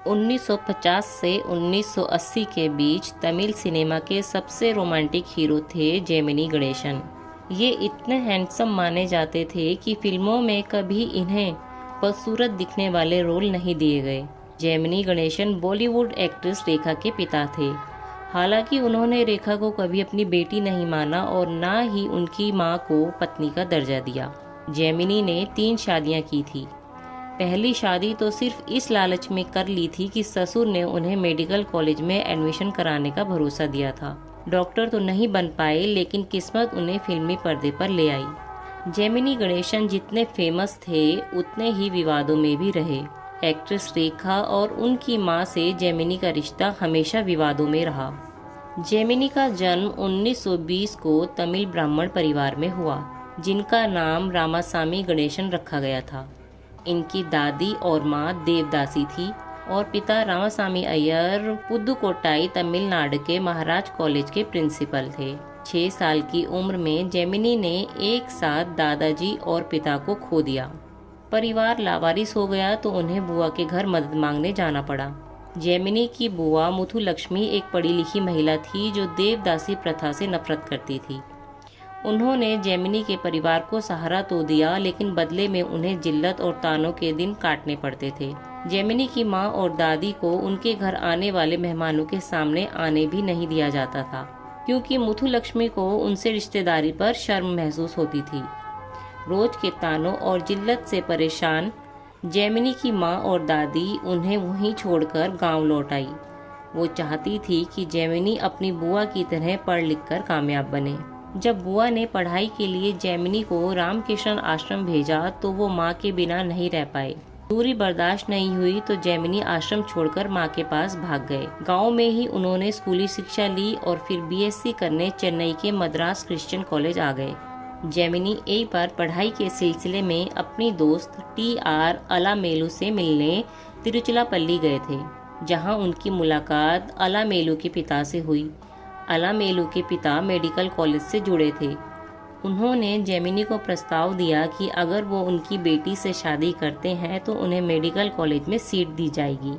1950 से 1980 के बीच तमिल सिनेमा के सबसे रोमांटिक हीरो थे जेमिनी गणेशन। ये इतने हैंडसम माने जाते थे कि फिल्मों में कभी इन्हें बदसूरत दिखने वाले रोल नहीं दिए गए। जेमिनी गणेशन बॉलीवुड एक्ट्रेस रेखा के पिता थे। हालांकि उन्होंने रेखा को कभी अपनी बेटी नहीं माना और ना ही उनकी मां को पत्नी का दर्जा दिया। जेमिनी ने 3 शादियां की थी। पहली शादी तो सिर्फ इस लालच में कर ली थी कि ससुर ने उन्हें मेडिकल कॉलेज में एडमिशन कराने का भरोसा दिया था। डॉक्टर तो नहीं बन पाए, लेकिन किस्मत उन्हें फिल्मी पर्दे पर ले आई। जेमिनी गणेशन जितने फेमस थे उतने ही विवादों में भी रहे। एक्ट्रेस रेखा और उनकी मां से जेमिनी का रिश्ता हमेशा विवादों में रहा। जेमिनी का जन्म 1920 को तमिल ब्राह्मण परिवार में हुआ, जिनका नाम रामासामी गणेशन रखा गया था। इनकी दादी और मां देवदासी थी और पिता रामासामी अय्यर पुदुकोट्टाई तमिलनाडु के महाराज कॉलेज के प्रिंसिपल थे। 6 साल की उम्र में जेमिनी ने एक साथ दादाजी और पिता को खो दिया। परिवार लावारिस हो गया तो उन्हें बुआ के घर मदद मांगने जाना पड़ा। जेमिनी की बुआ मुथुलक्ष्मी एक पढ़ी लिखी महिला थी जो देवदासी प्रथा से नफरत करती थी। उन्होंने जेमिनी के परिवार को सहारा तो दिया, लेकिन बदले में उन्हें जिल्लत और तानों के दिन काटने पड़ते थे। जेमिनी की मां और दादी को उनके घर आने वाले मेहमानों के सामने आने भी नहीं दिया जाता था, क्योंकि मुथुलक्ष्मी को उनसे रिश्तेदारी पर शर्म महसूस होती थी। रोज के तानों और जिल्लत से परेशान जेमिनी की मां और दादी उन्हें वहीं छोड़कर गांव लौट आई। वो चाहती थी कि जेमिनी अपनी बुआ की तरह पढ़ लिख कर कामयाब बने। जब बुआ ने पढ़ाई के लिए जेमिनी को रामकृष्ण आश्रम भेजा तो वो माँ के बिना नहीं रह पाए। दूरी बर्दाश्त नहीं हुई तो जेमिनी आश्रम छोड़कर माँ के पास भाग गए। गांव में ही उन्होंने स्कूली शिक्षा ली और फिर बीएससी करने चेन्नई के मद्रास क्रिश्चियन कॉलेज आ गए। जेमिनी एक बार पढ़ाई के सिलसिले में अपनी दोस्त टी.आर. अलामेलू से मिलने तिरुचिरापल्ली गए थे, जहाँ उनकी मुलाकात अलामेलू के पिता से हुई। अलामेलू के पिता मेडिकल कॉलेज से जुड़े थे। उन्होंने जेमिनी को प्रस्ताव दिया कि अगर वो उनकी बेटी से शादी करते हैं तो उन्हें मेडिकल कॉलेज में सीट दी जाएगी।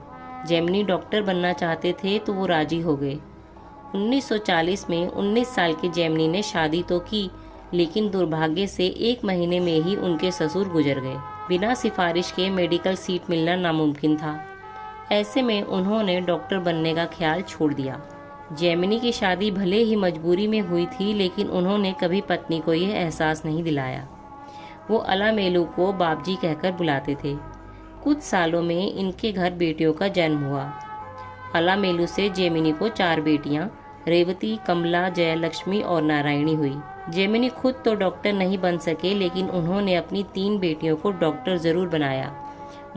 जेमिनी डॉक्टर बनना चाहते थे तो वो राजी हो गए। 1940 में 19 साल के जेमिनी ने शादी तो की, लेकिन दुर्भाग्य से 1 महीने में ही उनके ससुर गुजर गए। बिना सिफारिश के मेडिकल सीट मिलना नामुमकिन था। ऐसे में उन्होंने डॉक्टर बनने का ख्याल छोड़ दिया। जेमिनी की शादी भले ही मजबूरी में हुई थी, लेकिन उन्होंने कभी पत्नी को यह एहसास नहीं दिलाया। वो अलामेलू को बाबजी कहकर बुलाते थे। कुछ सालों में इनके घर बेटियों का जन्म हुआ। अलामेलू से जेमिनी को 4 बेटियां रेवती, कमला, जयलक्ष्मी और नारायणी हुई। जेमिनी खुद तो डॉक्टर नहीं बन सके, लेकिन उन्होंने अपनी 3 बेटियों को डॉक्टर जरूर बनाया।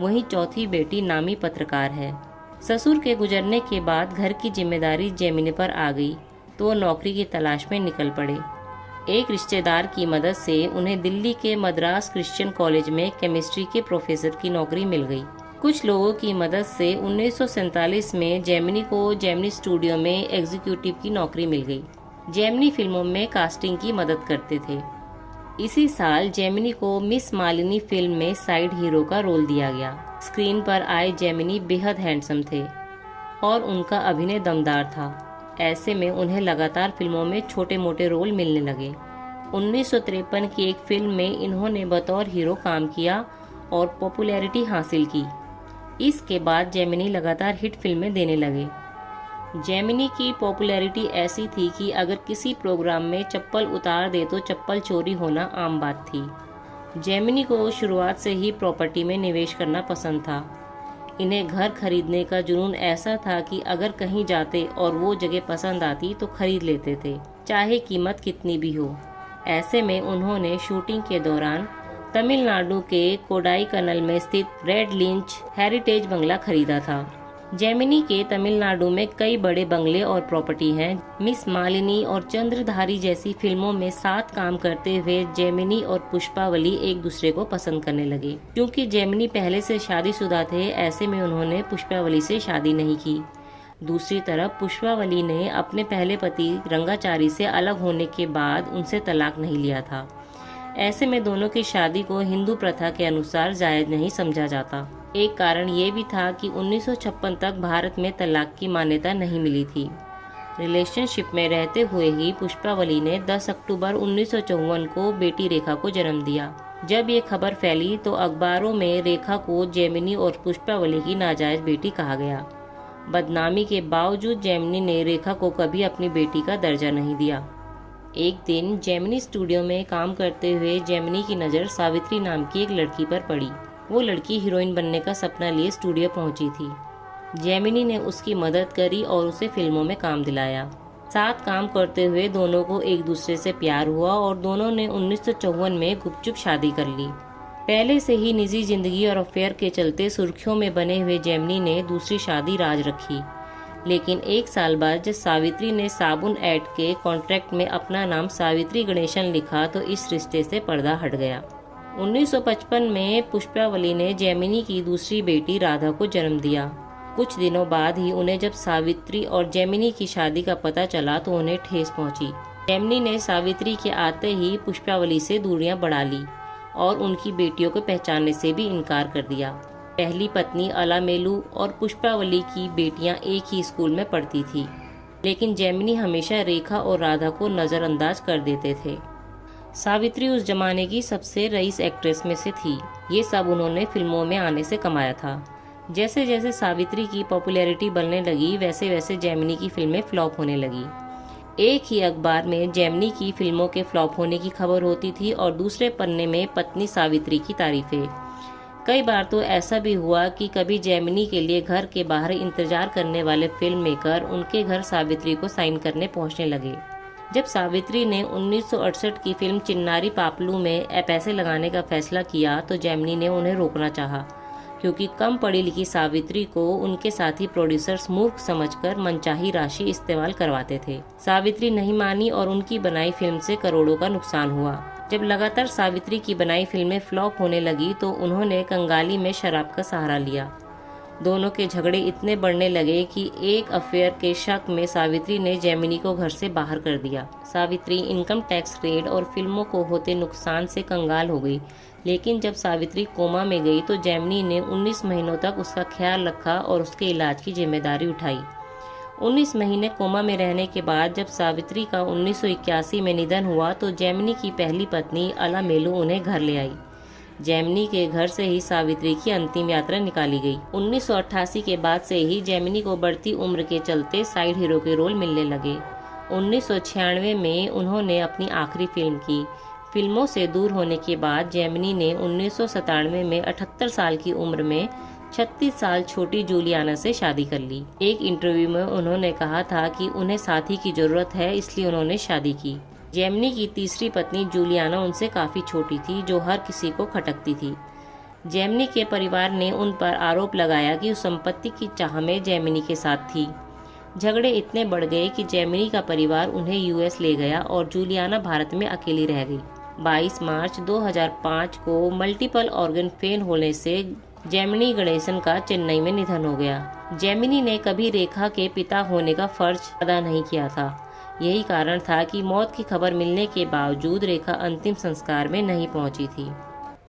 वहीं चौथी बेटी नामी पत्रकार है। ससुर के गुजरने के बाद घर की जिम्मेदारी जेमिनी पर आ गई तो वो नौकरी की तलाश में निकल पड़े। एक रिश्तेदार की मदद से उन्हें दिल्ली के मद्रास क्रिश्चियन कॉलेज में केमिस्ट्री के प्रोफेसर की नौकरी मिल गई। कुछ लोगों की मदद से 1947 में जेमिनी को जेमिनी स्टूडियो में एग्जीक्यूटिव की नौकरी मिल गई। जेमिनी फिल्मों में कास्टिंग की मदद करते थे। इसी साल जेमिनी को मिस मालिनी फिल्म में साइड हीरो का रोल दिया गया। स्क्रीन पर आए जेमिनी बेहद हैंडसम थे और उनका अभिनय दमदार था। ऐसे में उन्हें लगातार फिल्मों में छोटे मोटे रोल मिलने लगे। 1953 की एक फिल्म में इन्होंने बतौर हीरो काम किया और पॉपुलैरिटी हासिल की। इसके बाद जेमिनी लगातार हिट फिल्में देने लगे। जेमिनी की पॉपुलैरिटी ऐसी थी कि अगर किसी प्रोग्राम में चप्पल उतार दे तो चप्पल चोरी होना आम बात थी। जेमिनी को शुरुआत से ही प्रॉपर्टी में निवेश करना पसंद था। इन्हें घर खरीदने का जुनून ऐसा था कि अगर कहीं जाते और वो जगह पसंद आती तो खरीद लेते थे, चाहे कीमत कितनी भी हो। ऐसे में उन्होंने शूटिंग के दौरान तमिलनाडु के कोडाईकनाल में स्थित रेड लिंच हेरिटेज बंगला खरीदा था। जेमिनी के तमिलनाडु में कई बड़े बंगले और प्रॉपर्टी हैं। मिस मालिनी और चंद्रधारी जैसी फिल्मों में साथ काम करते हुए जेमिनी और पुष्पावली एक दूसरे को पसंद करने लगे। क्योंकि जेमिनी पहले से शादीशुदा थे, ऐसे में उन्होंने पुष्पावली से शादी नहीं की। दूसरी तरफ पुष्पावली ने अपने पहले पति रंगाचारी से अलग होने के बाद उनसे तलाक नहीं लिया था। ऐसे में दोनों की शादी को हिंदू प्रथा के अनुसार जायज नहीं समझा जाता। एक कारण ये भी था कि 1956 तक भारत में तलाक की मान्यता नहीं मिली थी। रिलेशनशिप में रहते हुए ही पुष्पावली ने 10 अक्टूबर 1954 को बेटी रेखा को जन्म दिया। जब ये खबर फैली तो अखबारों में रेखा को जेमिनी और पुष्पावली की नाजायज बेटी कहा गया। बदनामी के बावजूद जेमिनी ने रेखा को कभी अपनी बेटी का दर्जा नहीं दिया। एक दिन जेमिनी स्टूडियो में काम करते हुए जेमिनी की नज़र सावित्री नाम की एक लड़की पर पड़ी। वो लड़की हीरोइन बनने का सपना लिए स्टूडियो पहुंची थी। जेमिनी ने उसकी मदद करी और उसे फिल्मों में काम दिलाया। साथ काम करते हुए दोनों को एक दूसरे से प्यार हुआ और दोनों ने 1954 में गुपचुप शादी कर ली। पहले से ही निजी जिंदगी और अफेयर के चलते सुर्खियों में बने हुए जेमिनी ने दूसरी शादी राज रखी। लेकिन एक साल बाद जब सावित्री ने साबुन ऐड के कॉन्ट्रैक्ट में अपना नाम सावित्री गणेशन लिखा तो इस रिश्ते से पर्दा हट गया। 1955 में पुष्पावली ने जेमिनी की दूसरी बेटी राधा को जन्म दिया। कुछ दिनों बाद ही उन्हें जब सावित्री और जेमिनी की शादी का पता चला तो उन्हें ठेस पहुंची। जेमिनी ने सावित्री के आते ही पुष्पावली से दूरियां बढ़ा ली और उनकी बेटियों को पहचानने से भी इनकार कर दिया। पहली पत्नी अलामेलू और पुष्पावली की बेटियां एक ही स्कूल में पढ़ती थी, लेकिन जेमिनी हमेशा रेखा और राधा को नज़रअंदाज कर देते थे। सावित्री उस जमाने की सबसे रईस एक्ट्रेस में से थी। ये सब उन्होंने फिल्मों में आने से कमाया था। जैसे जैसे सावित्री की पॉपुलैरिटी बढ़ने लगी वैसे वैसे जेमिनी की फिल्में फ्लॉप होने लगी। एक ही अखबार में जेमिनी की फिल्मों के फ्लॉप होने की खबर होती थी और दूसरे पन्ने में पत्नी सावित्री की तारीफें। कई बार तो ऐसा भी हुआ कि कभी जेमिनी के लिए घर के बाहर इंतजार करने वाले फिल्म मेकर उनके घर सावित्री को साइन करने पहुंचने लगे। जब सावित्री ने 1968 की फिल्म चिन्नारी पापलू में पैसे लगाने का फैसला किया तो जेमिनी ने उन्हें रोकना चाहा, क्योंकि कम पढ़ी लिखी सावित्री को उनके साथी प्रोड्यूसर्स मूर्ख समझकर मनचाही राशि इस्तेमाल करवाते थे। सावित्री नहीं मानी और उनकी बनाई फिल्म से करोड़ों का नुकसान हुआ। जब लगातार सावित्री की बनाई फिल्में फ्लॉप होने लगी तो उन्होंने कंगाली में शराब का सहारा लिया। दोनों के झगड़े इतने बढ़ने लगे कि एक अफेयर के शक में सावित्री ने जेमिनी को घर से बाहर कर दिया। सावित्री इनकम टैक्स रेड और फिल्मों को होते नुकसान से कंगाल हो गई, लेकिन जब सावित्री कोमा में गई तो जेमिनी ने 19 महीनों तक उसका ख्याल रखा और उसके इलाज की जिम्मेदारी उठाई। 19 महीने कोमा में रहने के बाद जब सावित्री का 1981 में निधन हुआ तो जेमिनी की पहली पत्नी अलामेलू उन्हें घर ले आई। जेमिनी के घर से ही सावित्री की अंतिम यात्रा निकाली गई। 1988 के बाद से ही जेमिनी को बढ़ती उम्र के चलते साइड हीरो के रोल मिलने लगे। 1996 में उन्होंने अपनी आखिरी फिल्म की। फिल्मों से दूर होने के बाद जेमिनी ने 1997 में 78 साल की उम्र में 36 साल छोटी जूलियाना से शादी कर ली। एक इंटरव्यू में उन्होंने कहा था कि उन्हें साथी की जरूरत है, इसलिए उन्होंने शादी की। जेमिनी की तीसरी पत्नी जूलियाना उनसे काफ़ी छोटी थी, जो हर किसी को खटकती थी। जेमिनी के परिवार ने उन पर आरोप लगाया कि उस संपत्ति की चाह में जेमिनी के साथ थी। झगड़े इतने बढ़ गए कि जेमिनी का परिवार उन्हें यूएस ले गया और जूलियाना भारत में अकेली रह गई। 22 मार्च 2005 को मल्टीपल ऑर्गन फेल होने से जेमिनी गणेशन का चेन्नई में निधन हो गया। जेमिनी ने कभी रेखा के पिता होने का फर्ज अदा नहीं किया था। यही कारण था कि मौत की खबर मिलने के बावजूद रेखा अंतिम संस्कार में नहीं पहुंची थी।